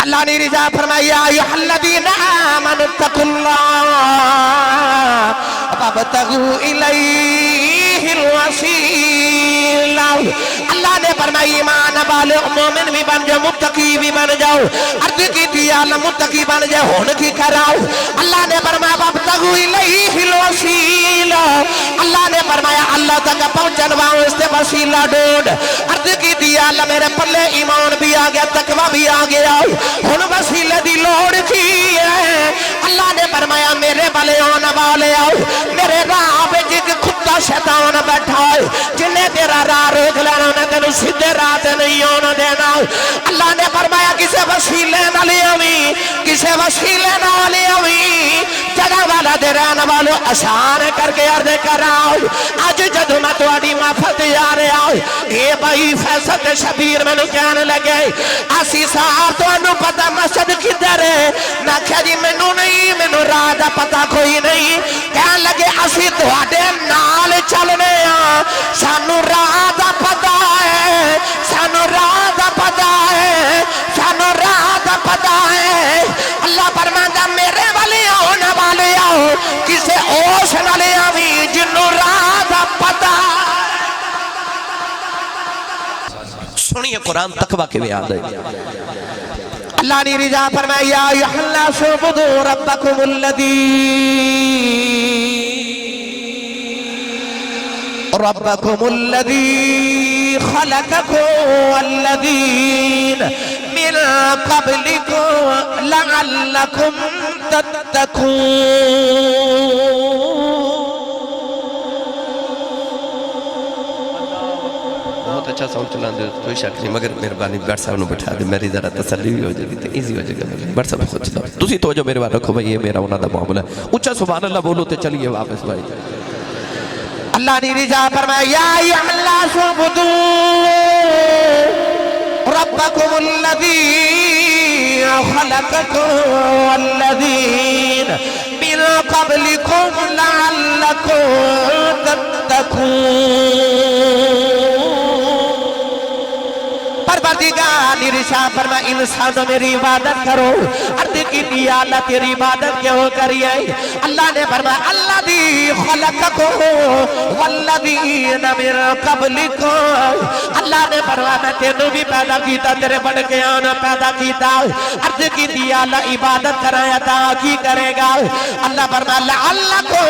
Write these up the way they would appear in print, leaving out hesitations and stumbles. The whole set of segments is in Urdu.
اللہ نے رضا فرمایا یا الذین آمنوا اتقوا اللہ وابتغوا الیہ الوسیلہ اللہ نے فرمایا ایمان والے مومن بھی بن جاؤ متقی بھی بن جاؤ عرض کی تھی اللہ متقی بن جاؤ ہون کی کراؤ اللہ نے فرمایا وابتغوا الیہ الوسیلہ اللہ نے فرمایا اللہ تک پہنچن واؤں اس سے وسیلہ ڈھونڈ عرض کی تھی اللہ میرے پلے ایمان بھی آ گیا تقوی بھی آ گیا ہن وسیلے دی لوڑ کی ہے اللہ نے فرمایا میرے بلے آن والے آؤ میرے راہ وچ ایک کتا شیطان بیٹھا ہے جنہیں تیرا راہ روک لینا انہیں تینوں سیدھے راہ تے نہیں آن دینا اللہ نے فرمایا کسے وسیلے نہ لے آویں کسے وسیلے نہ لے آویں جگہ والا دے رہنے والوں آسان کر کے عرض کر آؤ آج جدو میں تواڈی محفل تے آ رہا ہوں اے بھائی فیصل تے شبیر مینوں کہنے لگے اسی سار تانوں پتہ مسجد کدھر ہے میں کہا جی مینوں نہیں مینوں راہ دا پتہ کوئی نہیں کہنے لگے اسی تواڈے نال چلنے ہاں سانوں راہ دا پتہ ہے سانوں راہ دا پتہ ہے سانوں راہ دا پتہ ہے اللہ فرماندا میرے والے آن والے آؤ کسے اوش نہ لے آویں جنوں راہ دا پتہ سنیے قرآن تقوی کے بیان ہے اللہ نے رضا فرمایا یا ایھا الناس اعبدوا ربکم الذی خلقکم والذین من قبلکم لعلکم تتقون بہت اچھا ساؤنڈ چلان دے کوئی شک نہیں مگر مہربانی بٹ صاحب نے بٹھا دے میری ذرا تسلی بھی ہو جائے گی تو ایزی ہو جائے گا بٹ صاحب خود چلا تسی توجہ میرے بات رکھو بھائی یہ میرا انہاں دا معاملہ ہے اچھا سبحان اللہ بولو تے چلیے واپس بھائی اللہ نے رضا فرمایا یا ایھا الناس اعبدوا ربکم الذی خلقکم والذین من قبلکم لعلکم تتقون پروردگار ارشاد فرمایا انسانوں میری عبادت کرو عرض کی تھی اللہ تیری عبادت کیوں کریے اللہ نے فرمایا الذی خلقکم والذین من قبلکم اللہ نے فرمایا میں تینوں بھی پیدا کیتا تیرے بڑھ کے آنا پیدا کیتا عرض کی تھی اللہ عبادت کرایا تھا کی کرے گا اللہ فرمایا لعلکم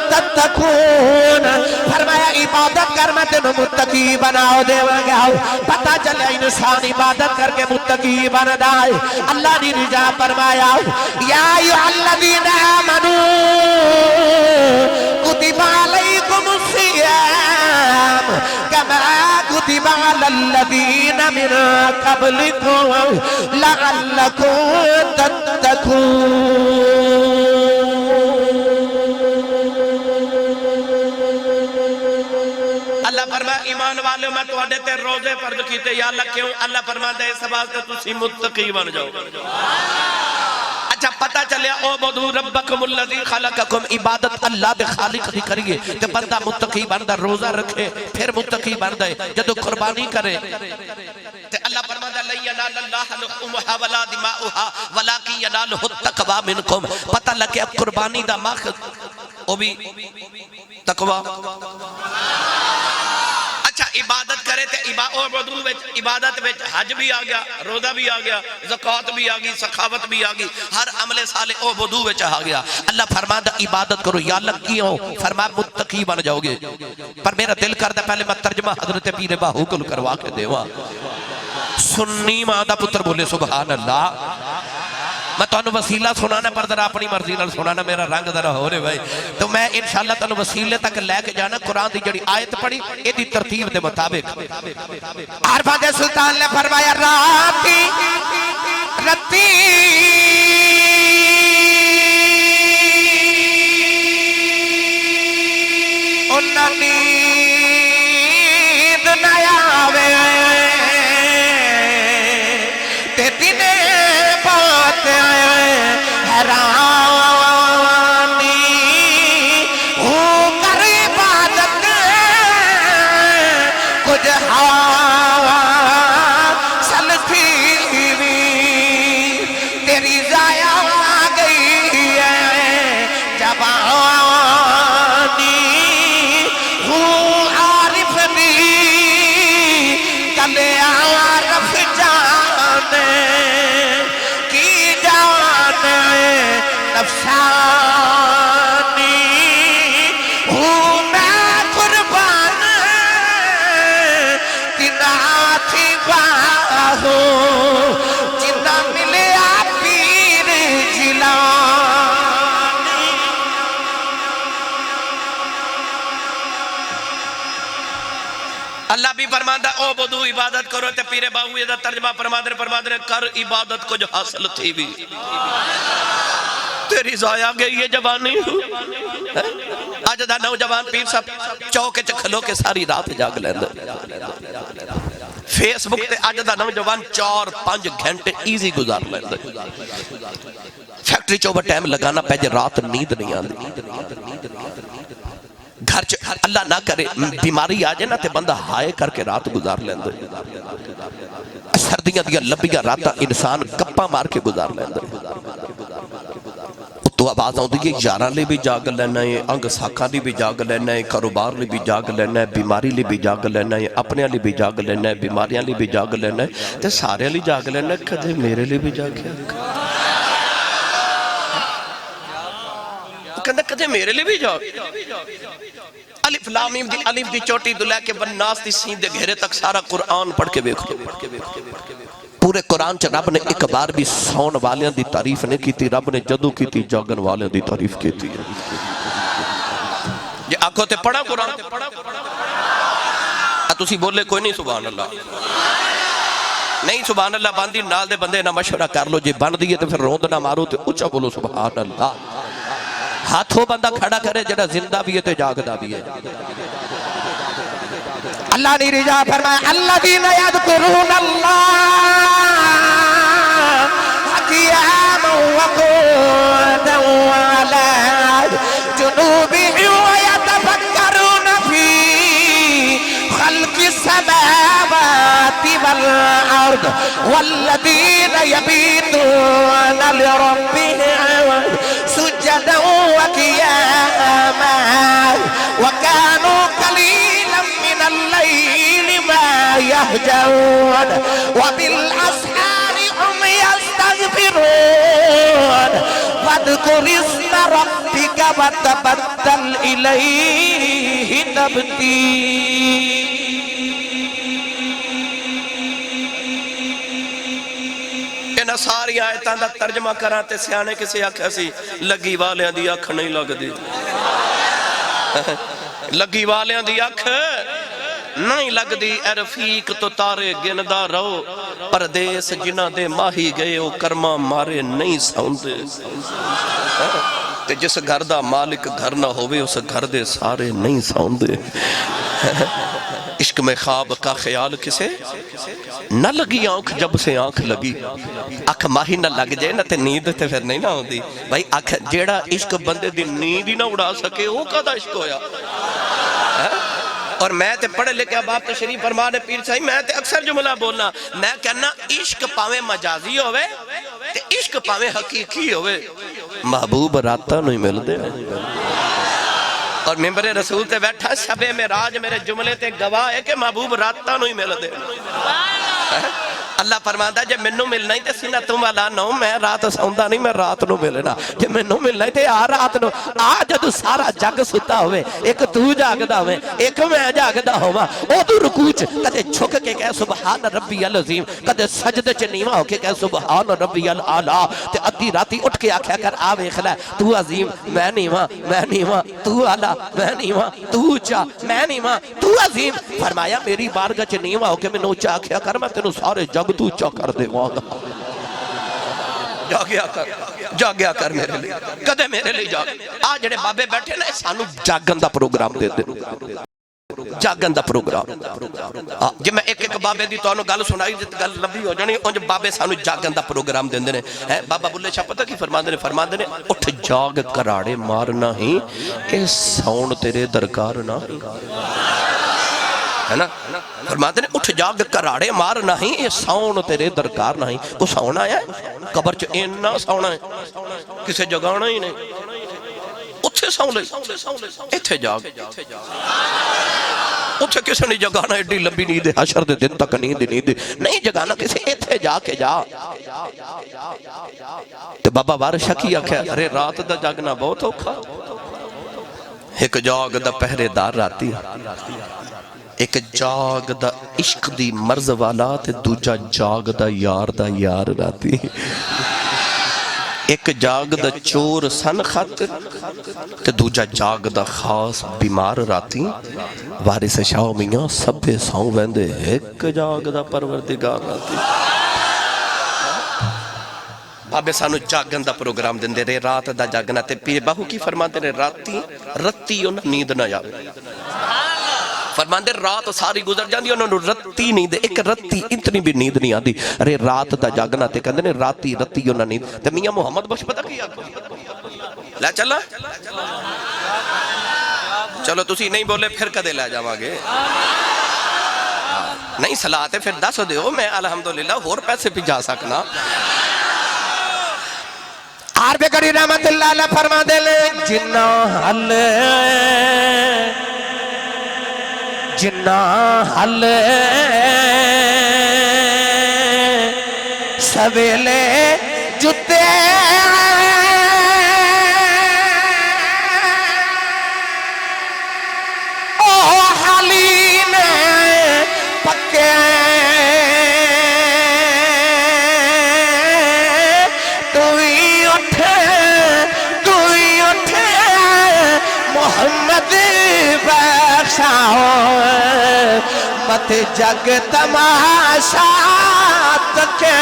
تتقون فرمایا عبادت کر میں تینوں متقی بناؤ دے گا پتہ چلے انسان عبادت کر کے متقی بن جائے اللہ نے رضا فرمایا یا ایھا الذین آمنوا کتب علیکم الصیام کما کتب علی الذین من قبلکم لعلکم تتقون اللہ فرمایا ایمان والے میں تو اڈے تے روزے فرض کیتے یا اللہ کیوں اللہ فرماتا ہے اس واسطے تسی متقی بن جاؤ اچھا پتہ چلے اعبدوا ربکم الذی خلقکم عبادت اللہ دے خالق دی کریے تے بندہ متقی بندا روزہ رکھے پھر متقی بندا ہے جدو قربانی کرے تے اللہ فرماتا ہے لن ینال اللہ لحومها ولا دماؤها ولکن ینالہ التقوی منکم پتہ لگے اب قربانی دا ماخذ وہ بھی تقوی اچھا عبادت کرے تے عبادت وچ حج بھی آ گیا روزہ بھی آ گیا زکوٰۃ بھی آ گئی سخاوت بھی آ گئی ہر عمل صالح عبادت وچ آ گیا اللہ فرماتا عبادت کرو یا اللہ کیوں فرمایا متقی بن جاؤ گے پر میرا دل کرتا پہلے میں ترجمہ حضرت پیر باہو کو کروا کے دیواں سنی ماں دا پتر بولے سبحان اللہ میں تو وسیلہ سنانا پر ذرا اپنی مرضی نال سنانا میرا رنگ ذرا ہو رہے بھائی تو میں انشاءاللہ تانوں وسیلے تک لے کے جانا قرآن دی جڑی آیت پڑھی اے دی ترتیب دے مطابق عارفہ دے سلطان نے فرمایا راتی رتی انہاں نیند نہ آوے تے دنے بات حیرانی ہو کر عبادت کچھ حاصل تھی اللہ بھی فرماتا او بدو عبادت کرو تے پیر باوی دا ترجمہ فرماتے کر عبادت کو جو حاصل تھی بھی تیری ضائع گئی ہے جوانی آج دا نوجوان پیر صاحب چوکے چکھلو کے ساری رات جاگ لیندے فیس بک تے آج دا نوجوان 4-5 گھنٹے ایزی گزار لیندے فیکٹری چوبہ ٹائم لگانا پہجے رات نیند نہیں آندی گھر اللہ نہ کرے بیماری آ جائے نا تے بندہ ہائے کر کے رات گزار لیندے سردیاں دیا لبیاں راتا انسان گپا مار کے گزار لیندے تو آواز آؤں دیئے یاراں لے بھی جاگ لینا ہے انگ ساکھاں لے بھی جاگ لینا ہے کاروبار لے بھی جاگ لینا ہے بیماری لے بھی جاگ لینا ہے اپنے لے بھی جاگ لینا ہے بیماریاں لے بھی جاگ لینا ہے تے سارے لے جاگ لینا ہے کدے میرے لے بھی جاگیا کہندہ کدے میرے لے بھی جاگ الف لامیم دی الف دی چوٹی دلے کے والناس دی سین دے گھیرے تک سارا قرآن پڑھ کے بیکھو پورے قرآن چا رب نے ایک بار بھی سون والیاں دی تعریف نہیں کی تھی رب نے جدو کی تھی جاگن والیاں دی تعریف کی تھی یہ آنکھوں تے پڑھا قرآن تسی بولے کوئی نہیں سبحان اللہ نہیں سبحان اللہ باندھی نال دے بندے نہ مشورہ کر لو جی بند دیئے تو پھر روند نہ مارو تے اچھا بولو سبحان اللہ ہاتھوں بندہ کھڑا کرے جڑا زندہ بھی ہے تے جاگدہ بھی ہے اللہ نے رجا فرمایا الذین یذکرون اللہ قیاما وقعودا وعلی جنوبہم ویتفکرون فی خلق السماوات والارض والذین یبیتون لربہم سجدا وقیاما وکانوا قلیلا من الليل ما يهجعون وبالأسحار هم يستغفرون فاذكر اسم ربك وتبتل إليه تبتيلا انہاں ساری آیتاں دا ترجمہ کراتے سیانے کسی آنکھ سی لگی والیاں دی آنکھ نہیں لگ دی لگی والیاں دی آنکھ نہیں لگ دی اے رفیق تو تارے گندہ رہو پردیس جنہ دے ماہی گئے او کرما مارے نہیں سوندے تے جس گھر دا مالک گھر نہ ہوئے اس گھر دے سارے نہیں سوندے عشق میں خواب کا خیال کسے نہ لگی آنکھ جب سے آنکھ لگی آنکھ ماہی نہ لگ جائے نہ تے نیند تے پھر نہیں نہ ہوندی بھائی آنکھ جیڑا عشق بندے دی نیند ہی نہ اڑا سکے وہ کہا عشق ہویا اور میں تے پڑھے لے کے اب آپ تشریف فرمانے پیر صاحب میں تے اکثر جملہ بولنا میں کہنا عشق پاوے مجازی ہوئے تے عشق پاوے حقیقی ہوئے محبوب راتا نہیں مل دے اور ممبر رسول تے بیٹھا شب معراج میرے جملے تے گواہ ہے کہ محبوب راتا نہیں مل دے اللہ فرماتا ہے جب منو ملنا ہی تے سینہ تم والا نو میں رات سوندا نہیں میں رات نو ملنا جب منو ملنا ہی تے آ رات نو آ جدو سارا جگ ستا ہوئے ایک تو جاگدا ہوئے ایک میں جاگدا ہوا او تو رکوع کدے چھک کے کہے سبحان ربی العظیم کدے سجدے چ نیواں ہو کے کہے سبحان ربی الاعلی تے ادھی راتی اٹھ کے آکھیا کر آ ویکھ لے تو عظیم میں نیواں تو اعلی میں نیواں تو اونچا میں نیواں تو عظیم فرمایا میری بارگاہ چ نیواں ہو کے مینوں اونچا آکھیا کر میں تینوں سارے جگ تو اونچا کر دے والا جاگیا کر میرے لئے کدے میرے لئے جاگ آج جڑے بابے بیٹھے نا سانو جاگن دا پروگرام دے دے جاگن دا پروگرام جی میں ایک بابے دی تو انہوں گل سنائی جت گل لبی ہو جانی انج بابے سانو جاگن دا پروگرام دے دے بابا بلے شاہ پتہ کی فرما دے اٹھ جاگ کراڑے مارنا ہی اے سون تیرے درکار نہ ہے نا فرماتے ہیں اٹھ جاگ کراڑے مار نہیں یہ سون تیرے درکار نہیں وہ سونا ہے قبر چ اینا سونا ہے کسے جگانا ہی نہیں اتھے سون لے اتھے جاگ اتھے کسے نہیں جگانا ایڈی لمبی نیند حشر دے دن تک نیند نہیں جگانا کسے اتھے جا کے جا تے بابا وارشا کی آکھے ارے رات دا جاگنا بہت اوکھا ایک جاگ دا پہرے دار راتی ایک جاگ دا عشق دی مرز والا تے دوجا جاگ دا یار راتی ایک جاگ دا چور سن خاطر تے دوجا جاگ دا خاص بیمار راتی وارث شاہ میاں سبے ساؤں ویندے ایک جاگ دا پروردگار راتی بابے سانو جاگن دا پروگرام دن دے رے رات دا جاگنا تے پیر باہو کی فرمان دے رے رتی انہاں نیند نہ جاوے فرمان دے رات ساری گزر جاندی انہوں نے رتی نیند ایک رتی اتنی بھی نیند نہیں آندی رے رات دا جاگنا تے کہندے نے رتی انہاں نیند تے میاں محمد بخش پتہ کیا لے چلا چلو تسی نہیں بولے پھر کدے لے جاواں گے نہیں صلاح پھر دس دیو میں الحمدللہ اور پیسے پہ جا سکنا عارف کری رحمت اللہ علیہ فرما دے لے جنہ حل سویلے جتے او حالی میں پکے محمد بخشاؤ مت جگ تماشا تکے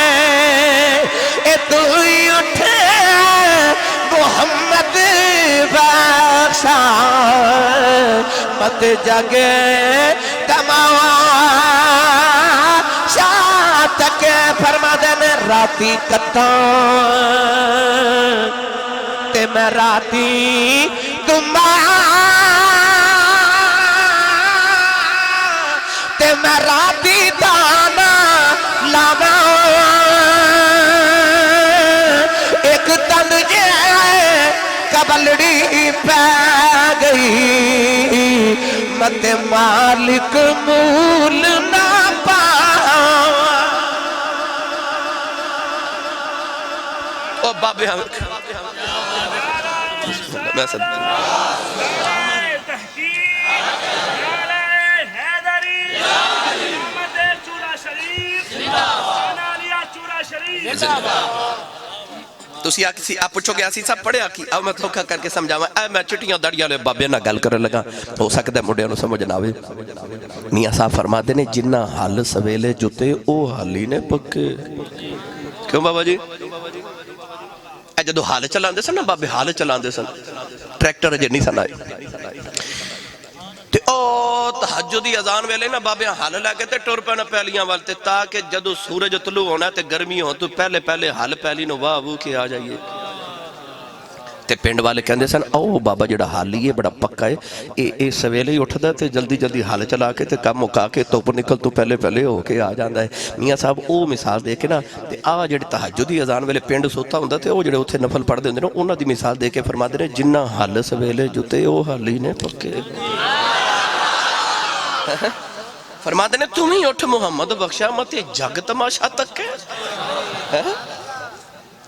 اے تو ہی اٹھے محمد بخشاؤ مت جگ تماشا تکے فرما دینے راتی کتاں تے میں راتی تے میں راتی دانا لانا ایک تن جے کبلڑی پہ گئی مت مالک مول نہ پاؤں او بابے ہمیں میں تسی آپ پوچھو گیا سی سب پڑھے آکی اب میں دھوکہ کر کے سمجھاواں اے میں چٹیاں دڑیاں لے بابے نہ گل کرنے لگا ہو سکتا ہے مڈیاں نو سمجھ نہ آوے میاں صاحب فرما دے نے جنہ حال سویلے جتے او حالی نے پکے کیوں بابا جی اے جدو حال چلان دے سن نا بابے حال چلان دے سن ٹریکٹر اجے نہیں سن آئے تے او تہجدی اذان ویلے نا بابے حال لے کے تے ٹر پینا پہلیاں والتے تاکہ جدو سورج طلوع ہونا تے گرمی ہو تو پہلے حال پہلی نو واہ وو کے آ جائیے تے پینڈ والے کہندے سن او بابا جڑا حالی ہے بڑا پکا ہے اے سویلے ہی اٹھدا تے جلدی حال چلا کے تے کم مکا کے توپ نکل تو پہلے ہو کے آ جاندا ہے میاں صاحب او مثال دے کے نا تے آ جڑی تہجدی اذان ویلے پینڈ سوتا ہوندا تے او جڑے اوتھے نفل پڑھ دے ہوندے نے انہاں دی مثال دے کے فرما دے نے جنہ حال سویلے جتے او حالی نے پکے فرما دے نے تم ہی اٹھ محمد بخشا مت جگ تماشا تک ہے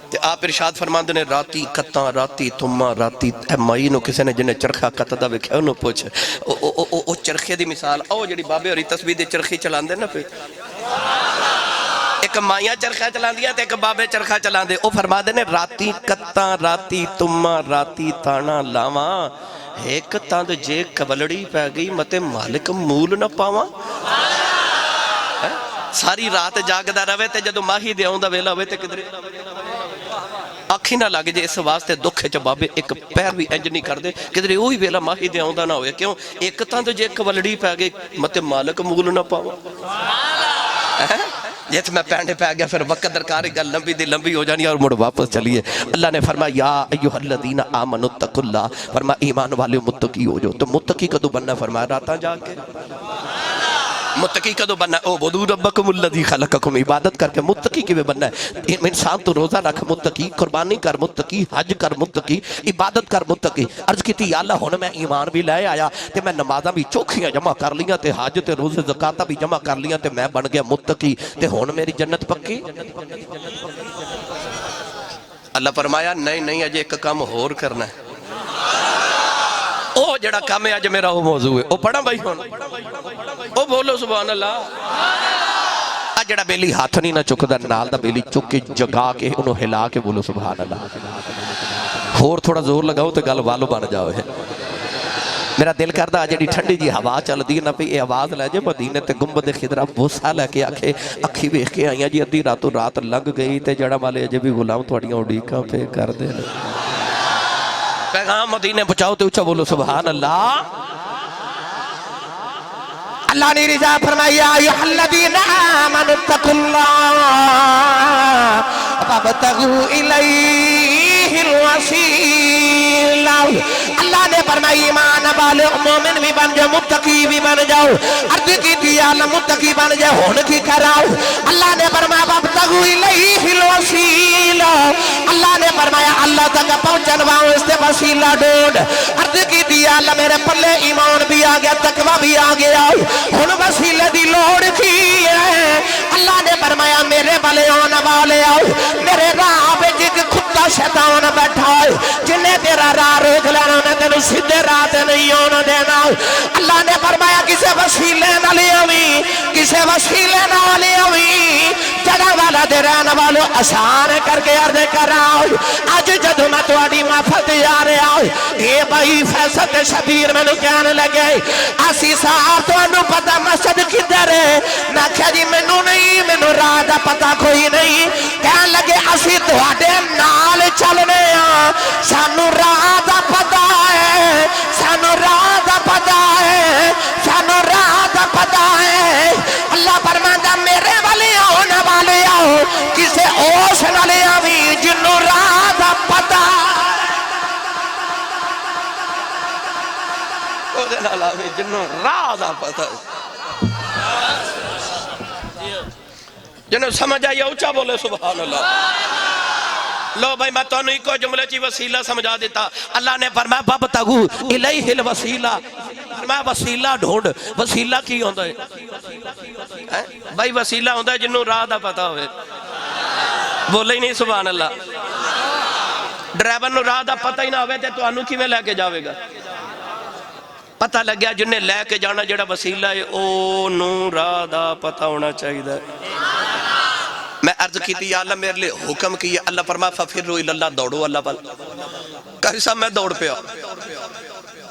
تے آپ ارشاد فرمان دے نے راتی کتاں راتی تمہ راتی اے مائی نو کسے نے جنہیں چرخہ کتدا وکھیا انہوں پوچھ او چرخے دی مثال او جڑی بابے اور تسبیح دی چرخی چلان دے نا پہ ایک مائیاں چرخہ چلان دیا تے ایک بابے چرخہ چلان دے او فرما دے نے راتی کتاں راتی تمہ راتی تانا لاواں ایک تاند جے کبلڑی پہ گئی متے مالک مول نہ پاواں ساری رات جاگ دا روے تے جدو ماہی دے آؤں دا ویلا ہوئے تے کدھرے آکھی نہ لگے جے اس واسطے دکھ ہے جب بابے ایک پیر بھی انج نہیں کر دے کدھرے وہی ویلا ماہی دے آؤں دا نہ ہوئے کیوں ایک تاند جے کبلڑی پہ گئی متے مالک مول نہ پاواں جیت میں پینڈے پہ گیا پھر وقت درکاری گل لمبی ہو جانی اور مڑ واپس چلیے اللہ نے فرمایا یا ایوہ الذین آمنوا اتقوا اللہ فرمایا ایمان والے متقی ہو جو تو متقی کدو بننا فرمایا راتاں جا کے متقی کدو بننا ہے اعبدوا ربکم الذی خلقکم عبادت کر کے متقی کی بھی بننا ہے انسان تو روزہ رکھ متقی قربانی کر متقی حج کر متقی عبادت کر متقی عرض کی تھی یا اللہ ہونے میں ایمان بھی لائے آیا تے میں نمازہ بھی چوکھیاں جمع کر لیاں تے حج تے روزہ زکاتہ بھی جمع کر لیاں تے میں بن گیا متقی تے ہونے میری جنت پکی اللہ فرمایا نہیں اجے ایک کام ہور کرنا ہے او جڑا کام ہے آج میرا وہ موضوع ہے او پڑھا بھائی ہون او بولو سبحان اللہ جڑا بیلی ہاتھ نہیں نہ چکدا نال دا بیلی چک کے جگا کے انہوں ہلا کے بولو سبحان اللہ. اور تھوڑا زور لگاؤ تو گل والو بن جاؤ ہے. میرا دل کردہ جڑی ٹھنڈی جی ہوا چل دی نہ پئی اے آواز لے جے مدینے تے گنبد خضرا بوسا لے کے آکھے اکھی ویکھ کے آئیاں جی ادھی راتوں رات لنگ گئی تے جڑا والے اجے بھی غلام تھوڑیاں اڈیکاں پہ کر دے. پیغام مدینے پہنچاؤ تے اونچا بولو سبحان اللہ. اللہ نے رضا فرمایا ایھا الذین آمنوا اتقوا اللہ وابتغوا الیہ الوسیلہ. اللہ نے فرمایا ایمان والے مومن بھی بن جاؤ متقی بھی بن جاؤ. عرض کی تھی یا اللہ متقی بن جاؤ ہون کی کراؤ. اللہ نے فرمایا وابتغوا الیہ الوسیلہ. اللہ نے فرمایا اللہ تک پہنچن واؤ اس سے وسیلہ ڈھونڈ. عرض کی تھی یا اللہ میرے پلے ایمان بھی آ گیا تقوی بھی آ گیا ہن وسیلے دی لوڑ کی ہے. اللہ نے فرمایا میرے والے آنے والے آؤ میرے راہ وچ ایک کتا شیطان بیٹھا ہے جنہیں تیرا راہ روک لینا انہیں تینوں سیدھے راہ تے نہیں آنے دینا. اللہ نے فرمایا کسے وسیلے نہ لے آویں کسے وسیلے نہ لے آویں جگہ والا دے رہنے والوں آسان کر کے عرض کراؤ. اج جدوں میں تہاڈی محفل تے آ رہا ہوں اے بھائی فیصل تے شبیر مینوں کہن لگے اسی سار تانوں پتہ مسجد کدھر ہے. میں کہا جی مینوں نہیں مینوں راہ دا پتہ کوئی نہیں. کہن لگے اسی تہاڈے نال چلنے ہاں سانوں راہ دا پتہ ہے سانوں راہ دا پتہ ہے سانوں راہ دا پتہ ہے. اللہ فرماندا میرے والے آنے والے آؤ کسے اوش نہ لے آویں جنوں راہ دا پتہ او دے نال آویں جنوں راہ دا پتہ جنہوں سمجھ آئی اونچا بولے سبحان اللہ. لو بھائی میں تو نہیں کوئی جملے چی وسیلہ سمجھا دیتا. اللہ نے فرمایا وابتغوا الیہ الوسیلہ. فرمایا وسیلہ ڈھونڈ. وسیلہ کی ہوندا ہے بھائی وسیلہ ہوندا ہے جنہوں راہ دا پتہ ہوئے. بولے ہی نہیں سبحان اللہ. ڈرائیور نو راہ دا پتہ ہی نہ ہوئے تے تو انو کی میں لے کے جاوے گا. پتہ لگ گیا جنہیں لے کے جانا جڑا وسیلہ ہے او نو راہ دا پتہ ہونا چاہیے. میں عرض کی تھی یا اللہ میرے لئے حکم کیا. اللہ فرمایا ففروا الی اللہ دوڑو اللہ پل. کہا صاحب میں دوڑ پیا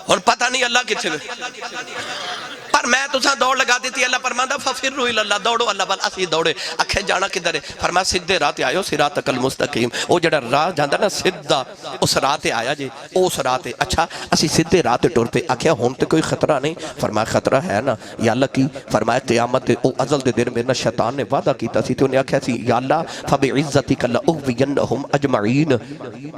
اور پتہ نہیں اللہ کتھے میں پر میں تو ساں دوڑ لگا دیتی. اللہ فرمایا ففروا الی اللہ دوڑو اللہ پل. اسی دوڑے اکھے جانا کدھر ہے. فرمایا سدھے راہ تے آئے صراط المستقیم. او جڑا راہ جاندا نا سدھا اس راہ تے آیا جی اس راہ تے. اچھا اسی سدھے راہ تے ٹر پے. آکھیا ہن تے کوئی خطرہ نہیں. فرمایا خطرہ ہے نا. یا اللہ کی. فرمایا قیامت او ازل دے دن میرے شیطان نے وعدہ کیتا سی تے انہیں آکھیا سی یا اللہ فبعزتک لاغوینہم اجمعین.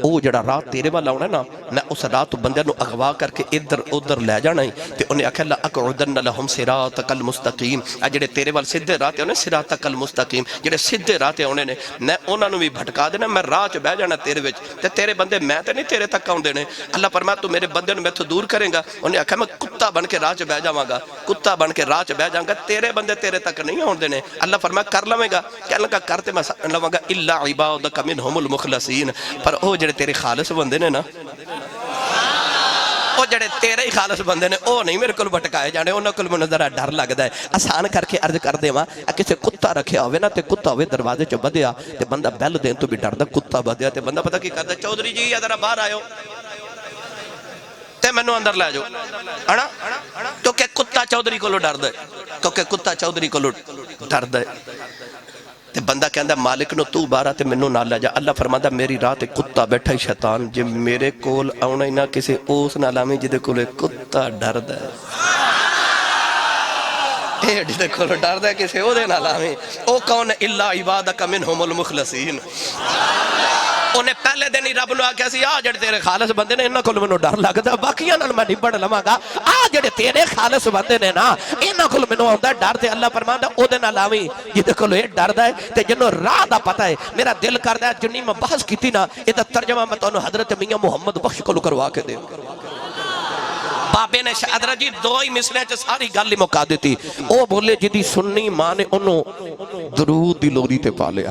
او جڑا راہ تیرے والا ہونا نا میں اس راہ تو بندے نو اغوا کر کے ادھر ادھر لے جانا ہے. تے انہیں آکھیا لاقعدن لہم صراطک المستقیم. جڑے تیرے وال سدھے راہ تے ہونے صراطک المستقیم جڑے سدھے راہ تے ہونے نے میں انہاں نو بھی بھٹکا دینا. میں راہ چ بیٹھ جانا تیرے وچ تے تیرے بندے میں تے نہیں تیرے تک آوندے نے. اللہ فرمایا تو میرے بندے نو میتھوں دور کرے گا. انہیں آکھیا میں کتا بن کے راہ چ بیٹھ جاواں گا کتا بن کے راہ چ بیٹھ جاواں گا تیرے بندے تیرے تک نہیں آوندے نے. اللہ فرمایا کر لویں گا. کہنے لگا کرتے میں لواں گا الا عبادک منہم المخلصین. پر او جڑے تیرے خالص بندے نے نا او جڑے تیرے ہی خالص بندے نے او نہیں میرے کول بھٹکائے جانے. انہاں کول مینوں ذرا ڈر لگدا ہے. آسان کر کے عرض کر دیواں کسے کتا رکھیا ہوے نا تے کتا ہوے دروازے چ بدیا تے بندہ بیل دین تو بھی ڈردا. کتا بدیا تے بندہ پتہ کی کردا چودھری جی ذرا باہر آئو تے مینوں اندر لے جاؤ ہنا. تو کہ کتا چودھری کولوں ڈردا ہے کیونکہ کتا چودھری کولوں ڈردا ہے. تے بندہ کہندا مالک نو تو بارہ تے منوں نہ لے جا. اللہ فرماندا میری راہ تے کتا بیٹھا ہی شیطان جے میرے کول آونا ہی نہ کسے اس نہ لاویں جدے کولے کتا ڈردا ہے. اے جدے کولے ڈردا ہے کسے او دے نہ لاویں. او کون الا عبادک منہم المخلصین. انہیں پہلے دن ہی رب نو آکھیا سی آ جڑے تیرے خالص بندے نے انہاں کول مینوں ڈر لگدا باقیاں نال میں نبڑ لواں گا. آ جڑے تیرے خالص بندے نے نا انہاں کول مینوں آوندا ڈر. تے اللہ فرماندا او دے نال آویں جدے کول اے ڈردا ہے تے جنوں راہ دا پتہ ہے. میرا دل کردا ہے جنی میں بحث کیتی نا اے دا ترجمہ میں تانوں حضرت میاں محمد بخش کولوں کروا کے دے. بابے نے حضرت جی دو ہی مثلیں چ ساری گل ہی مکا دیتی. او بولے جدی سنی ماں نے انہوں درود دی لوری تے پا لیا.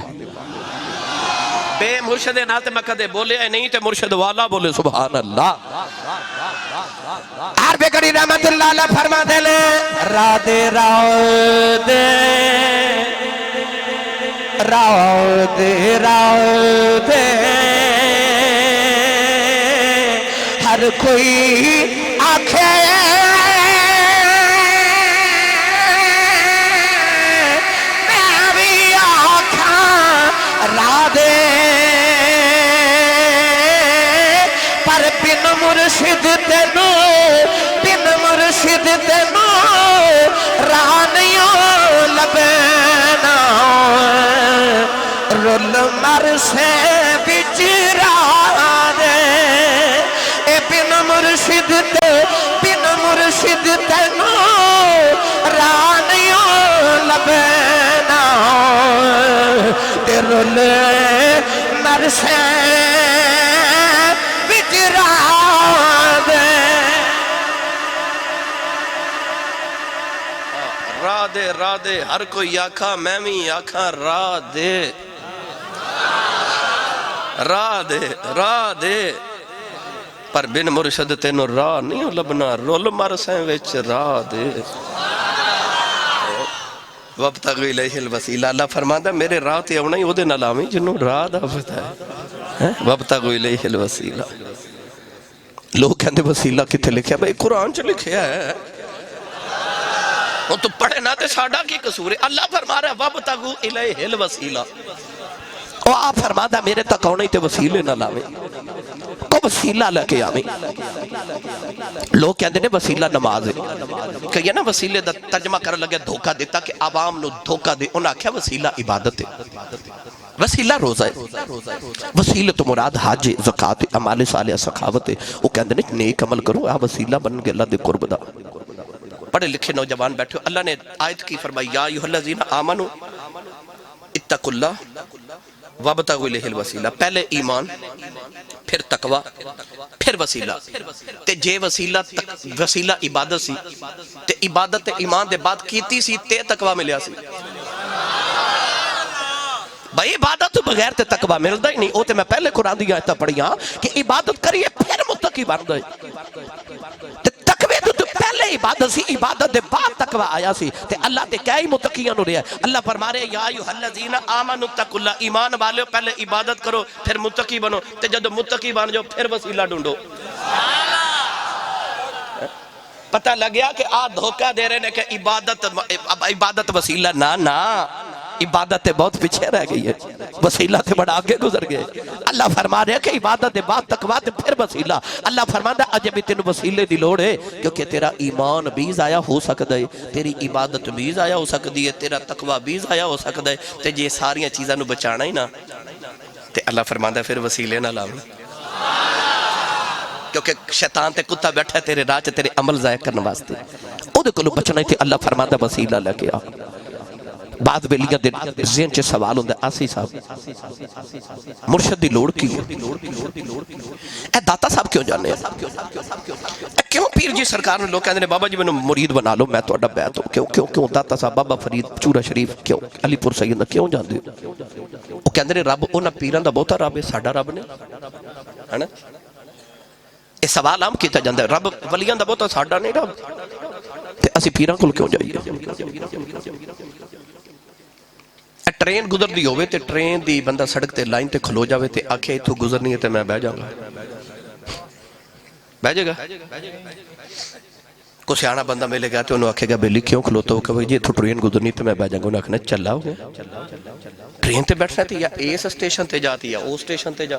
بے مرشد ناتے میں کدے بولے ہیں نہیں تے مرشد والا بولے سبحان اللہ. عربِ کری رحمت اللہ علیہ فرما دے لے را دے راہ دے ہر کوئی آکھے میں بھی آکھاں راہ دے پر بن مرشد تینوں راہ نہیں لبینا رول مر سے بچ راہ دے اے بن مرشد تینوں راہ نہیں لبینا تے رول مر سے بچ راہ دے راہ دے ہر کوئی آکھا میں بھی آکھا راہ دے پر بن مرشد تینوں راہ نہیں لبنا رول مر سیں وچ راہ دے وابتغوا الیہ الوسیلہ اللہ فرماتا میرے راہ تے آونا ہی وہ دے نالامی جنہوں راہ دا پتہ ہے وابتغوا الیہ الوسیلہ لوگ کہندے وسیلہ کتے لکھیا بھئی قرآن چ لکھیا ہے وہ تو پڑھے نہ تے ساڑھا کی قصور ہے اللہ فرما رہا ہے وابتغوا الیہ الوسیلہ وہ آپ فرماتا میرے تک آنے تے وسیلے نہ لاوے کو وسیلہ لکے آویں لوگ کہندے نے وسیلہ نماز ہے کہ یہ نا وسیلے دا ترجمہ کر لگے دھوکہ دیتا کہ عوام نو دھوکہ دے انہاں کیا وسیلہ عبادت ہے وسیلہ روزہ ہے وسیلہ تو مراد حج زکاة اعمال صالحہ سخاوت ہے وہ کہندے نے نیک عمل کرو آپ وسیلہ بن گے اللہ دے قرب دا پڑھے لکھے نوجوان بیٹھے اللہ نے آیت کی فرمائی یا ایھا الذین آمنوا اتقوا اللہ وابتغوا الیہ الوسیلہ پہلے ایمان پھر تقوی پھر وسیلہ تے جے وسیلہ عبادت سی تے عبادت ایمان دے بعد کیتی سی تے تقوی ملیا سی بھائی عبادت تو بغیر تے تقوی ملدا ہی نہیں او تے میں پہلے قرآن دی آیتاں پڑھیاں کہ عبادت کریے پھر متقی بن گئے تے تقوی تو پہلے عبادت سی عبادت دے بعد تقوی آیا سی تے اللہ تے کیا ہی متقیاں نو رہا ہے اللہ فرما رہے یا ایھا الذین آمنوا اتقوا اللہ ایمان والے پہلے عبادت کرو پھر متقی بنو تے جب متقی بن جاؤ پھر وسیلہ ڈھونڈو پتہ لگیا کہ دھوکہ دے رہے ہیں کہ عبادت وسیلہ نہ عبادت بہت پیچھے رہ گئی ہے وسیلہ تے بڑا آگے گزر گئے اللہ فرما رہے ہیں کہ عبادت بعد تقوی تے پھر وسیلہ اللہ فرماتا ہے اجے بھی تینوں وسیلے دی لوڑ ہے کیونکہ تیرا ایمان بھی ضائع ہو سکتا ہے تیری عبادت بھی ضائع ہو سکتی ہے تیرا تقوی بھی ضائع ہو سکتا ہے تے جے ساریاں چیزاں نو بچانا ہی نہ تے اللہ فرماتا ہے پھر وسیلے نہ لاؤ کیونکہ شیطان تے کتا بیٹھا ہے تیرے راہ تیرے عمل ضائع کرنے واسطے او دے کولو بچنا ہے تے اللہ فرماتا ہے وسیلہ لے کے آ بعد بیلیاں دے ذہن چے سوال ہوندے آسی صاحب مرشد دی لوڑ کی اے داتا صاحب کیوں جانے ہیں اے کیوں پیر جی سرکار نے لوگ کہندے نے بابا جی میں مرید بنا لو میں تو اڈا بیعت ہوں کیوں داتا صاحب بابا فرید چورا شریف کیوں علی پور سید کیوں جاندے وہ کہندے نے رب انہاں پیراں دا بہتا رب ہے ساڈا رب نے ہے نا اے سوال عام کیتا جاندا ہے رب ولیاں دا بہتا ساڈا نہیں رب تے اسی پیراں کول کیوں جائیے ٹرین گزر دی ہوئے تے ٹرین دی بندہ سڑک تے لائن تے کھلو جاوے تے آکھے تو گزرنی ہے تے میں بہ جاؤں گا بہ جائے گا کو سیانا بندہ ملے گا تے انہوں آکھے گا بیلی کیوں کھلوتا ہو کہ جی تو ٹرین گزرنی تے میں بہ جاؤں گا انہوں آکھنا چلا ہو گیا ٹرین تے بیٹھنا تے یا ایس اسٹیشن تے جاتی یا او اسٹیشن تے جا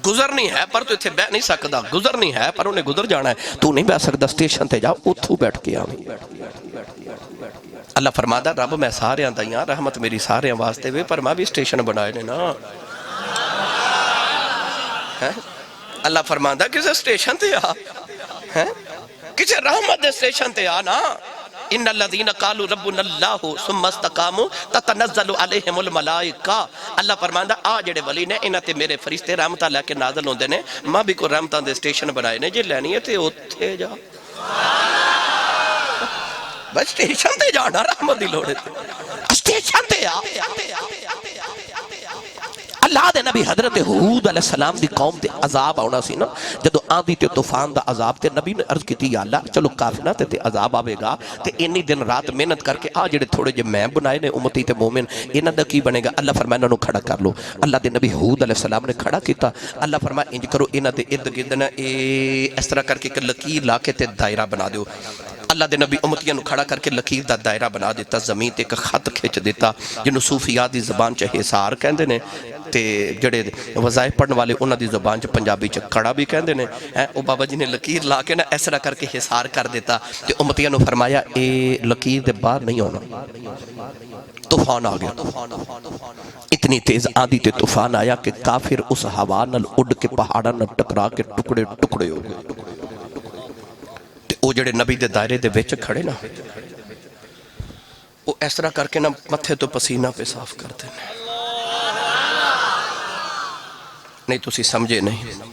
گزرنی ہے پر تو اتھے بہ نہیں سکتا گزرنی ہے پر انہیں گزر جانا ہے تو نہیں بہ سکتا اسٹیشن تے جا اتھو بیٹھ کے آویں اللہ فرماتا رب میں سارے دائیاں رحمت میری سارے واسطے وے پر میں بھی اسٹیشن بنائے نے نا اللہ فرماتا کسے اسٹیشن تے آ کسے رحمت دے اسٹیشن تے آ نا ان الذین قالوا ربنا اللہ ثم استقاموا تتنزل علیہم الملائکہ اللہ فرماتا آ جڑے ولی نے انہاں تے میرے فرشتے رحمتاں لے کے نازل ہوندے نے میں بھی کوئی رحمتاں دے اسٹیشن بنائے نے جے لینی ہے تے اوتھے جا بس اسٹیشن تے جانا رحمت دی لوڑے تے اسٹیشن تے آ اللہ دے نبی حضرت ہود علیہ السلام دی قوم تے عذاب آنا سی نا جدو آندھی تے طوفان دا عذاب تے نبی نے عرض کی یا اللہ چلو کافی نہ تے عذاب آوے گا تے انی دن رات محنت کر کے جڑے تھوڑے جے میں بنائے نے امتی تے مومن انہاں دا کی بنے گا اللہ فرمایا انہاں نو کھڑا کر لو اللہ دے نبی ہود علیہ السلام نے کھڑا کیتا اللہ فرمایا انج کرو انہاں دے ارد گرد نا اس طرح کر کے ایک لکیر لا کے تے دائرہ بنا دیو اللہ دے نبی امتیاں نو کھڑا کر کے لکیر دا دائرہ بنا دیتا زمین تے ایک خط کھچ دیتا جنہوں صوفیات دی زبان چاہے حصار کہندے نے تے جڑے وظائف پڑھن والے انہاں دی زبان چ پنجابی چ کڑا بھی کہندے نے او بابا جی نے لکیر لا کے نا اس طرح کر کے حصار کر دیتا تے امتیاں نو فرمایا اے لکیر دے باہر نہیں ہونا طوفان آ گیا اتنی تیز آندھی تے طوفان آیا کہ کافر اس ہوا نال اڑ کے پہاڑاں نال ٹکرا کے ٹکڑے ٹکڑے ہو گئے تے او جڑے نبی دے دائرے دے وچ کھڑے نا وہ اس طرح کر کے نا متھے تو پسینہ پہ صاف کرتے ہیں نہیں تسی سمجھے نہیں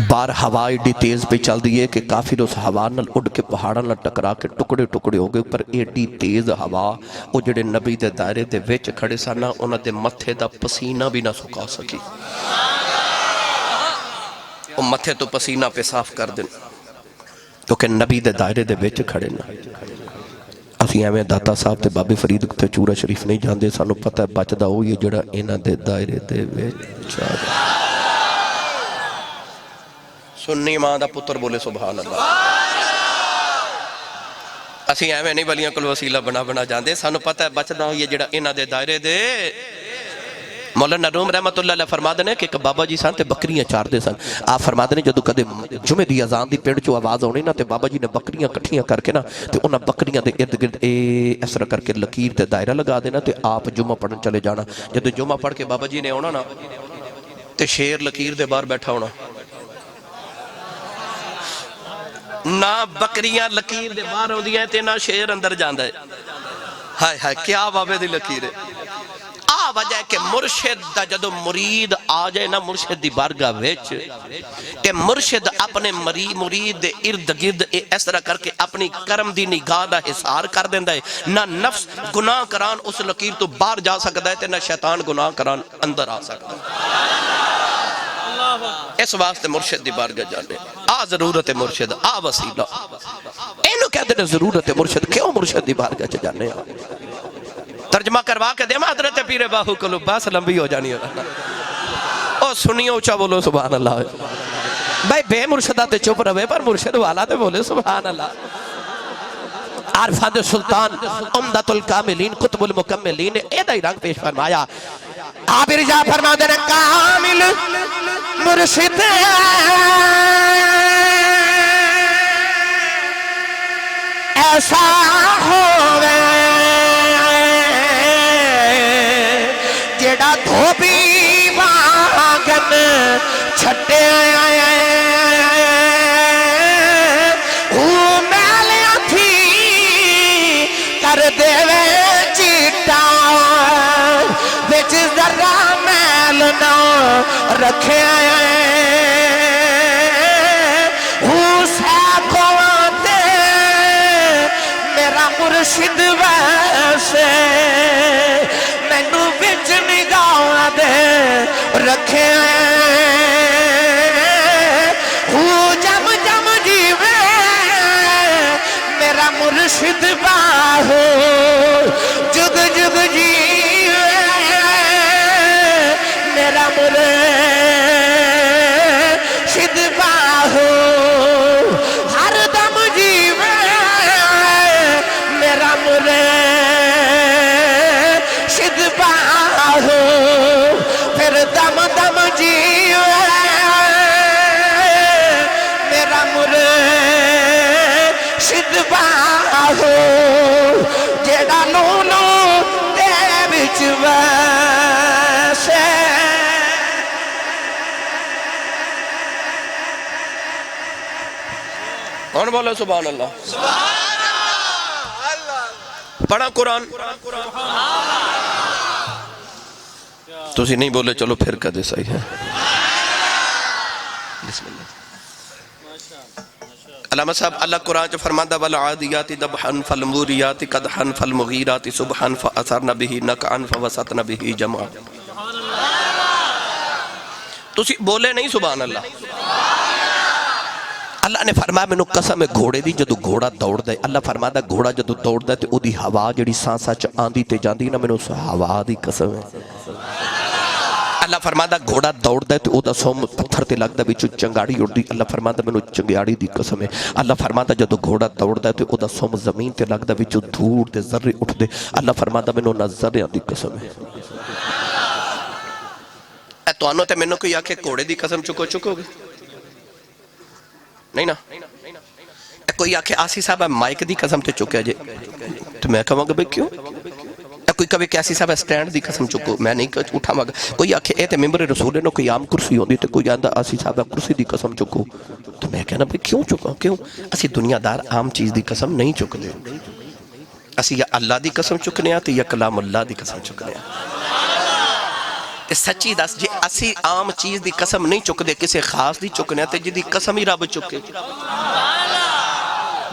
بار ہوا ایڈی تیز پہ چل دیئے کہ کافر اس ہوا نال اڑ کے پہاڑاں نال ٹکرا کے ٹکڑے ٹکڑے ہو گئے پر ایڈی تیز ہوا وہ جڑے نبی دے دائرے دے وچ کھڑے سانا انہاں دے متھے دا پسینہ بھی نہ سکا سکی وہ متھے تو پسینہ پہ صاف کر دیں کیونکہ نبی دے دائرے دے وچ کھڑے نا اسی ایویں داتا صاحب تے بابے فرید تے چورا شریف نہیں جاندے سانو پتہ ہے بچدا او یہ جڑا انہاں دے دائرے دے وچ آ گیا سنی ماں دا پتر بولے سبحان اللہ اسی ایویں نہیں ولیاں کل وسیلہ بنا جاندے سانو پتہ ہے بچدا او یہ جڑا انہاں دے دائرے دے مولانا روم رحمت اللہ علیہ فرما دینے کہ ایک بابا جی سان تے بکریاں چار دے سن آپ فرما دینے جدو کدے جمعے دی اذان دی پیڑ چو آواز ہونے نا تے بابا جی نے بکریاں کٹھیاں کر کے نا تے انہاں بکریاں دے ارد گرد اس طرح کر کے لکیر تے دائرہ لگا دینا تے آپ جمعہ پڑھن چلے جانا جدو جمعہ پڑھ کے بابا جی نے ہونا نا تے شیر لکیر دے بار بیٹھا ہونا نہ بکریاں لکیر دے بار ہو دیا ہے تے نہ شیر اندر جاندہ ہے ہائے ہائے کیا بابے دی لکیر ہے وجہ ہے کہ مرشد دا جدو مرید آ جائے نا مرشد دی بارگاہ ویچ کہ مرشد اپنے مرید دے ارد گرد اس طرح کر کے اپنی کرم دی نگاہ دا حصار کر دیندہ ہے نہ نفس گناہ کران اس لکیر تو باہر جا سکتا ہے تے نہ شیطان گناہ کران اندر آ سکتا ہے اس واسطے مرشد دی بارگاہ جانے ضرورت مرشد وسیلہ اینو کہتے ہیں ضرورت مرشد کیوں مرشد دی بارگاہ جانے ترجمہ کروا کے دے حضرت پیر باہو کلو بس لمبی ہو جانی او سنیے اچھا بولو سبحان اللہ بھائی بے مرشدہ تے چپ روے پر مرشد والا تے بولے سبحان اللہ عارفان سلطان امدت الکاملین قطب المکملین ایدہ ہی رنگ پیش فرمایا عابر جا فرما دینے کامل مرشد ایسا ہوئے جیڑا دھوبی واگن چھٹے میلیاں تھی کر دے وے چیٹا بچ ذرہ میل نہ رکھے میرا مرشد ویسے مینو بچ نگاہ دے رکھے جم جم جیوے میرا مرشد باہو جگ جگ جیوے میرا مرشد باہو ہر دم جیوے میرا مرشد باہو پھر دم دم جیوے میرا مرشد باہو جیڑا لولو دے بچ ویسے کون بولے سبحان اللہ پڑھا قرآن تسی نہیں بولے چلو پھر کدے صحیح ہے بسم اللہ علامہ صاحب اللہ قرآن جو فرماندہ والعادیات دبحن فالموریات قدحن فالمغیرات صبحن فأثرن به نقعن فوسطن به جمعا تسی بولے نہیں سبحان اللہ. اللہ نے فرمایا مینوں قسم ہے گھوڑے دی جدو گھوڑا دوڑ دے اللہ فرماتا گھوڑا جدو دوڑ دے تے او دی ہوا جڑی سانساں چ آندی تے جاندی نا مینوں اس ہوا دی قسم ہے. اللہ فرماتا گھوڑا دوڑ دے تے او دا سوم پتھر تے لگدا وچ چنگاڑی اڑدی. اللہ فرماتا مینوں چنگاڑی دی قسم ہے. اللہ فرماتا جدو گھوڑا دوڑ دے تے او دا سوم زمین تے لگدا وچ دھوڑ دے ذرے اٹھ دے. اللہ فرماتا مینوں نہ ذریاں دی قسم ہے. اے تانوں تے مینوں کوئی آکھے گھوڑے دی قسم چکو گے نہیں نا. کوئی آکھے آسی صاحب مائک دی قسم تے چکیا جے تو میں کہاں گا بھئی کیوں. کوئی کبھی کہ آسی صاحب سٹینڈ دی قسم چکو میں نہیں اٹھا مگا. کوئی آکھے اے تے ممبر رسول نو کوئی عام کرسی ہوندی تے کوئی آندہ آسی صاحب کرسی دی قسم چکو تو میں کہنا بھئی کیوں چکا کیوں. اسی دنیا دار عام چیز دی قسم نہیں چک دے. اسی یا اللہ دی قسم چکنے آتے یا کلام اللہ دی قسم چکنے آتے. سچی دس جی اسی عام چیز دی قسم نہیں چک دے کسی خاص دی چکنے آتے جی دی قسم ہی رب چکے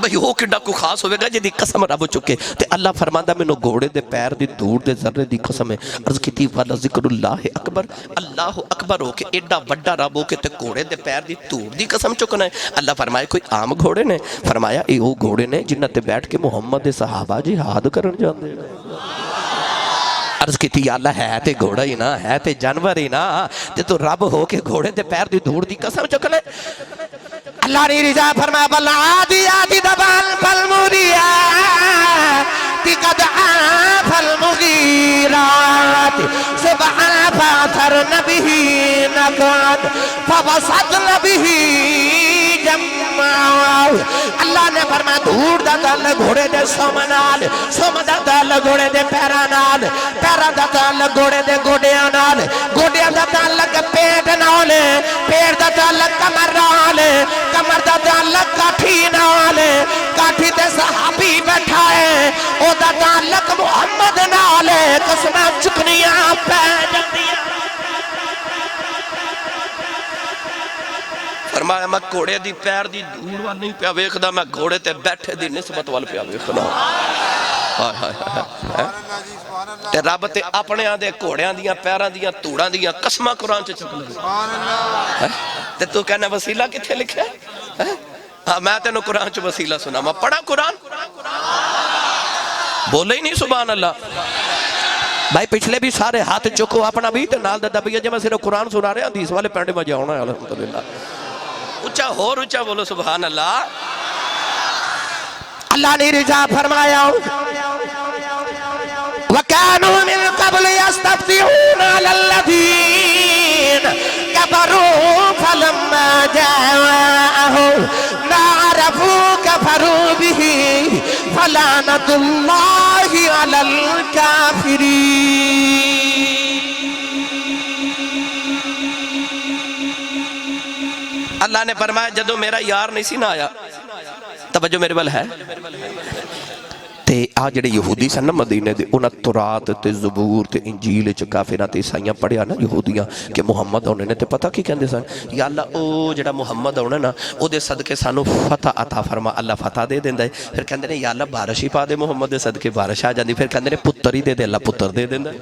بھئی ہو کڈا کو خاص ہوئے گا جی دی قسم رب چکے. تے اللہ فرماندہ میں نو گھوڑے دے پیر دی دور دے ذرے دی قسم ہے. عرض کی تھی والا ذکر اللہ اکبر اللہ اکبر ہو کے ایڈا وڈا رب ہو کے تے گھوڑے دے پیر دی دور دی قسم چکنا ہے. اللہ فرمائے کوئی عام گھوڑے نے فرمایا اے وہ گھوڑے نے جنہ تے بیٹھ کے محمد صحابہ جہاد کرن جاندے. عرض کی تھی اللہ ہے تے گھوڑا ہی نا ہے تے جانور ہی نا تے تو رب ہو کے گھوڑے دے پیر دی دھوڑ دی قسم چک لے. اللہ نے رضا فرمایا بل عادیات دبان فالموریات قد فالمغیرات سبحان فاثرن به نقعت فوسطن به جمعا. اللہ نے فرمایا دھوڑ دا تعلق گھوڑے دے سوم نال سوم دا تعلق گھوڑے دے پیرا نال پیرا دا تعلق گھوڑے دے گوڑیاں نال گوڑیاں دا تعلق پیٹ نال پیٹ دا تعلق کمر نال کمر دا تعلق کاٹھی نال کاٹھی تے صحابی بیٹھا ہے او دا تعلق محمد نال قسمہ چکنیاں پہ جاندیاں. فرمایا میں گھوڑے دی پیر دی دھوڑ وال نہیں پیا ویکھدا میں گھوڑے تے بیٹھے دی نسبت وال پیا ویکھدا. تے رب تے اپنے آن دے گھوڑیاں دیاں پیراں دیاں توڑاں دیاں قسمہ قرآن چ چک لگے. تے تو کہنا وسیلہ کتھے لکھا ہے. میں تینوں قرآن چ وسیلہ سنا میں پڑھا قرآن بولے ہی نہیں سبحان اللہ. بھائی پچھلے بھی سارے ہاتھ چکو اپنا بھی تے نال دا دبیا جے میں صرف قرآن سنا رہے حدیث والے پینڈے میں جاؤنا ہے الحمدللہ. اچھا ہور اچھا بولو سبحان اللہ. اللہ نے رضا فرمایا وَكَانُوا مِن قَبْلِ يَسْتَفْتِحُونَ عَلَى الَّذِينَ كَفَرُوا فَلَمَّا جَاءَهُمْ مَا عَرَفُوا كَفَرُوا بِهِ فَلَعْنَةُ اللَّهِ عَلَى الْكَافِرِينَ. اللہ نے فرمایا جدو میرا یار نہیں سی نہ آیا توجہ میرے بل ہے تے آ جڑے یہودی سن نا مدینے دے انہاں تورات تے زبور تے انجیل چ کافراں تے عیسائیاں پڑھیا نا یہودیاں کہ محمد ہونے نے تے پتہ کی کہندے سن یا اللہ او جڑا محمد ہونا نا او دے صدقے سانو فتح عطا فرما. اللہ فتح دے دیندا ہے. پھر کہندے نے یا اللہ بارش ہی پا دے محمد دے صدقے بارش آ جاندی. پھر کہندے نے پتر ہی دے دے اللہ پتر دے دیندا ہے.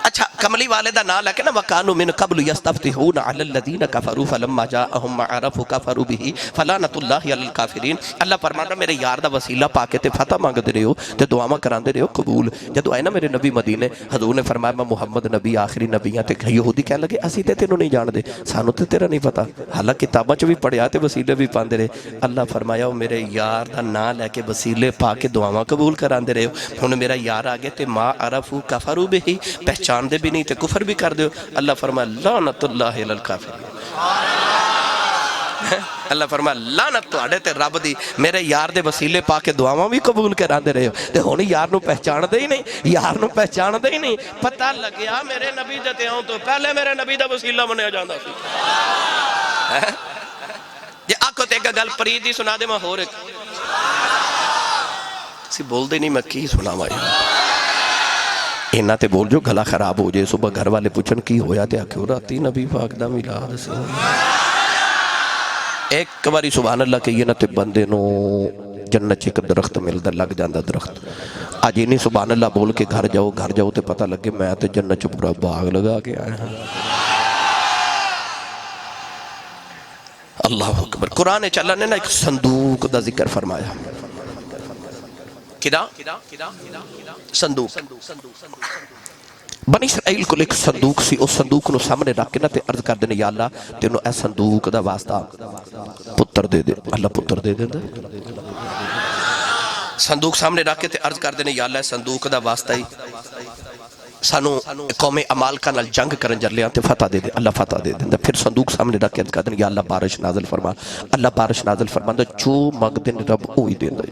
اچھا کملی والے دا نام لکھے نا وَقَانُوا مِن قَبْلُ يَسْتَفْتِحُونَ عَلَى الَّذِينَ كَفَرُوا فَلَمَّا جَاءَهُمْ مَا عَرَفُوا كَفَرُوا بِهِ فَلَعْنَةُ اللَّهِ عَلَى الْكَافِرِينَ. اللہ فرماتا میرے یار دا وسیلہ پا کے تے فتح مانگ دے رہے ہو تے دعاواں کراندے رہے ہو قبول. جدو آئے نا میرے نبی مدینے حضور نے فرمایا میں محمد نبی آخری نبی ہاں تے یہودی کہنے لگے اسی تے تینوں نہیں جان دے سانو تے تیرا نہیں پتا حالانکہ کتاباں چ بھی پڑھیا تے وسیلے بھی پاندے رہے. اللہ فرمایا میرے یار دا نام لے کے وسیلے پا کے دعاواں قبول کراندے رہے ہو. ہن میرا یار آگے تے ما عرفوا کفروا بہ پہچان دے بھی نہیں تے کفر بھی کر دیو. اللہ فرمایا لعنت اللہ علی الکافرین. اللہ فرمایا لعنت تواڈے تے رب دی میرے یار دے وسیلے پا کے دعاواں بھی قبول کراندے رہے ہو تے ہن یار نو پہچان دے ہی نہیں یار نو پہچان دے ہی نہیں. پتہ لگیا میرے نبی دے تے آؤں تو پہلے میرے نبی دا وسیلہ منیا جاندا سی. جے آکھو تے ایک گل پرید دی سنا دے میں ہور ایک سی بول دے نہیں میں کی سناواں اینا تے بول جو گلا خراب ہو جائے. صبح گھر والے پوچھن کی ہویا تے آکھو راتی نبی پاک دا میلاد سی. ایک باری سبحان اللہ کہیے نا تے بندے نو جنت چ ایک درخت ملدا لگ جاندا درخت اج نہیں سبحان اللہ بول کے گھر جاؤ تے پتہ لگے میں تے جنت چ پورا باغ لگا کے آیا ہاں اللہ اکبر قرآن چلا نے نا ایک صندوق دا ذکر فرمایا کدا صندوق بنی اسرائیل کو ایک صندوق سی اس صندوق نو سامنے رکھ کے نا تے عرض کر دینے یا اللہ تینوں اے صندوق دا واسطہ پتر دے دے اللہ پتر دے دے صندوق سامنے رکھ کے تے عرض کر دینے یا اللہ صندوق دا واسطہ ہی سانو قوم عمالقہ نال جنگ کرن جلیاں تے فتح دے دے اللہ فتح دے دے پھر صندوق سامنے رکھ کے عرض کر دینے یا اللہ بارش نازل فرما اللہ بارش نازل فرما جو مانگ دے رب اوہی دے دے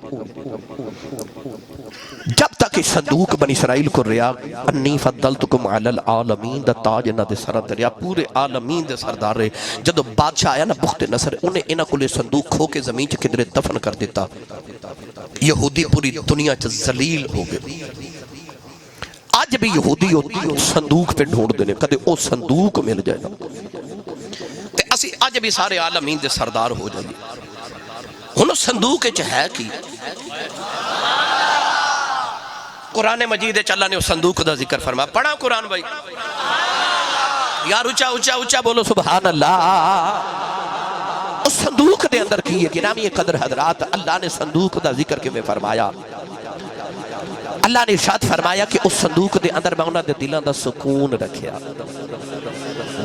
جب تک اس صندوق بنی اسرائیل کو ریا انی فضلتکم علی العالمین دا تاج انہاں دے سر تے ریا پورے عالمین دے سردار رہے جدو بادشاہ آیا نا بخت نصر انہیں انہاں کو لے صندوق کھو کے زمین چ کدرے دفن کر دیتا یہودی پوری دنیا چ ذلیل ہو گئے آج بھی یہودی صندوق پہ ڈھونڈ دینے کدے او صندوق مل جائے نا تے اسی آج بھی سارے عالمین دے سردار ہو جائے انہوں صندوق چ ہے کی قرآن مجید چلا نے اس صندوق دا ذکر فرما پڑھا قرآن بھائی یار اچھا اچھا اچھا بولو سبحان اللہ اس صندوق دے اندر کی ہے گرامی قدر حضرات اللہ نے صندوق دا ذکر کے میں فرمایا اللہ نے ارشاد فرمایا کہ اس صندوق دے اندر میں انہاں دے دلان دا سکون رکھیا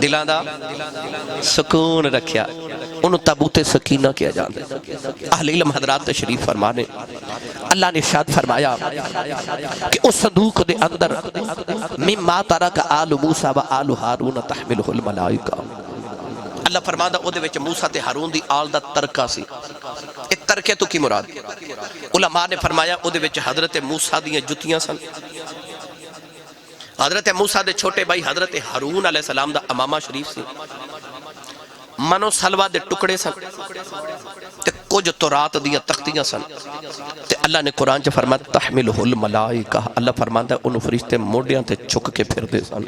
دلان دا سکون رکھیا انہوں تابوت سکینہ کیا جاندے اہل علم حضرات تشریف فرمانے اللہ نے ارشاد فرمایا کہ اس صندوق دے اندر مما ترک آل موسیٰ و آل ہارون تحملہ الملائکہ اللہ فرماندہ او دے وچ موسیٰ تے ہارون دی آل دا ترکہ سی ایک ترکے تو کی مراد علماء نے فرمایا او دے وچ حضرت موسیٰ دیاں جتیاں سن حضرت موسیٰ دے چھوٹے بھائی حضرت ہارون علیہ السلام دا امامہ شریف سی منو سلوہ دے ٹکڑے سن تے کچھ تورات دیا تختیاں سن تے اللہ نے قرآن چا فرمایا تحملہ الملائکہ اللہ فرماتا ہے انہوں فرشتے موڑیاں تے چھک کے پھر دے سن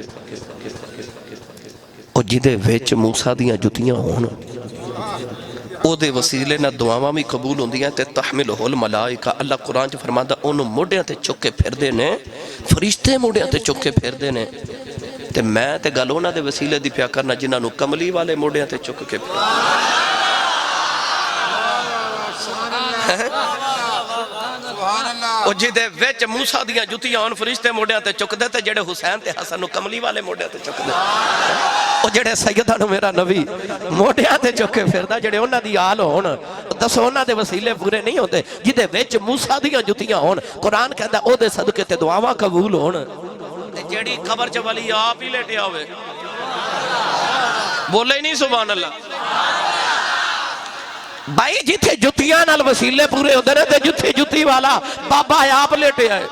او جدے ویچ موسیٰ دیا جتیاں ہونا او دے وسیلے نہ دعاواں بھی قبول ہوں دیا تے تحملہ الملائکہ اللہ قرآن چا فرماتا ہے انہوں موڑیاں تے چھک کے پھر دے نے فرشتے موڑیاں تے چھک کے پھر دے نے تے میں تے گلونا دے وسیلے دی پیا کرنا جنہاں نو کملی والے موڑیاں تے چک کے پھر او جدے ویچ موسیٰ دیاں جتیاں ان فرشتے موڑیاں تے چک دے تے جڑے حسین تے حسن نو کملی والے موڑیاں تے چک دے او جڑے سیدہ نو میرا نبی موڑیاں تے چک کے پھر دا جڑے انہاں دی آل ہون دسو انہاں دے وسیلے پورے نہیں ہوندے جدے ویچ موسیٰ دیاں جتیاں ہون قرآن کہندا او دے صدقے تے دعاواں قبول ہون جیڑی خبر چ ولی آپ ہی لیٹیا ہوئے بولے ہی نہیں سبحان اللہ بھائی جتھے جتیاں نال وسیلے پورے ہوندے نے تے جتھے جتی والا بابا آپ لیٹیا ہے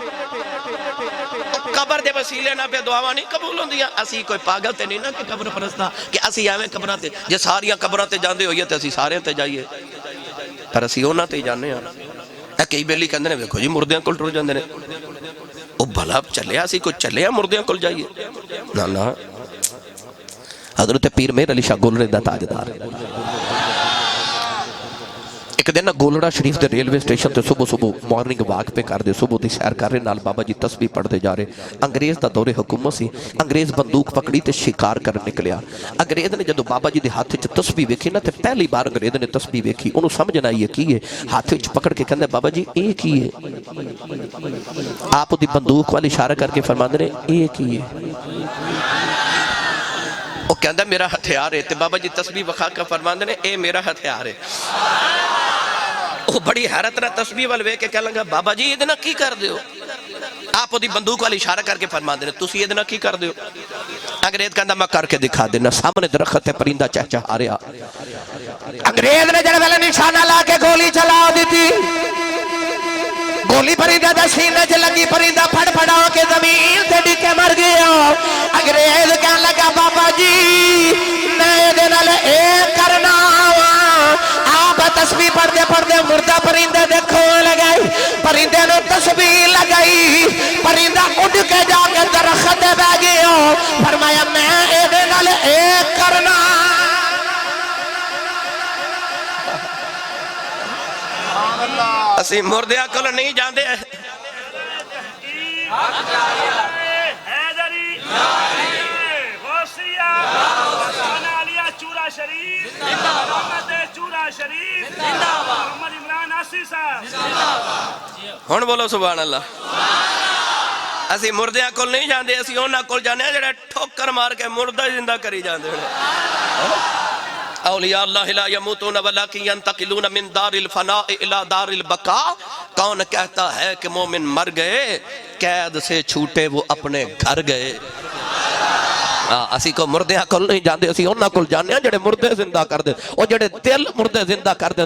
قبر دے وسیلے نہ پہ دعاواں نہیں قبول ہوندیاں اسی کوئی پاگل تے نہیں نا کہ قبر پرستا کہ اسی ایویں قبراں تے جے ساریاں قبراں تے جاندے ہوئیے تے اسی سارے تے جائیے پر اسی انہاں تے جانے ہاں اے کئی بیلی کہندے نے ویکھو جی مردیاں کول ٹر جاندے نے او بھلا چلیا سی کوئی چلیا مردیاں کول جائیے نا حضرت پیر مہر علی شاہ گولڑے دا تاجدار ایک دن گولڑا شریف دے ریلوے سٹیشن تے صبح مارننگ واک پہ کر دے صبح دی سیر کر رہے نال بابا جی تسبیح پڑھتے جا رہے انگریز دا دور حکومت سی انگریز بندوق پکڑی تے شکار کر نکلیا انگریز نے جدو بابا جی دے ہاتھ وچ تسبیح ویکھی نا تے پہلی بار انگریز نے تسبیح ویکھی انہوں سمجھ نہ آئی کی ہے ہاتھ وچ پکڑ کے کہندے بابا جی اے کی ہے آپ دی بندوق والی اشارہ کر کے فرماندے نے اے کی ہے وہ کہندہ میرا ہتھیار ہے تے بابا جی تسبیح وکھا کر فرماندے نے اے میرا ہتھیار ہے وہ بڑی حیرت نہ تسبیح والوے کے کہہ لگا بابا جی ادنا کی کر دیو آپ دی بندوق والی اشارہ کر کے فرماندے نے تسی ادنا کی کر دیو انگریز کہندہ میں کر کے دکھا دینا سامنے درخت ہے پرندہ چہچہا رہا انگریز نے جڑے والے نشانہ لا کے گولی چلا دی تھی گولی پرندہ دا سینہ چ لگی پرندہ پھڑ پھڑا کے زمین تے ڈکے مر گیا انگریز کہنے لگا بابا جی میں دے نال اے کرنا آپ تسبیح پڑھ دے مردہ پرندے دیکھو لگائی پرندے نے تسبیح لگائی پرندہ اڑ کے جا کے درخت دے بہ گیا فرمایا میں اے دے نال اے کرنا اسی مردیاں کول نہیں جاندے حیدری غوثیہ انالیہ چورا شریف محمد چورا شریف محمد عمران آسی صاحب ہن بولو سبحان اللہ اسی مردیاں کول نہیں جاندے اسی انہاں کول جانے جڑے ٹھوکر مار کے مردہ زندہ کری جاندے اولیاء اللہ لا یموتون ولکن ینتقلون من دار الفناء الى دار البقاء کون کہتا ہے کہ مومن مر گئے قید سے چھوٹے وہ اپنے گھر گئے اسی کو مردیاں کول نہیں جاندے اسی انہاں کول جانے جڑے مردے زندہ کر دے او جڑے دل مردے زندہ کر دے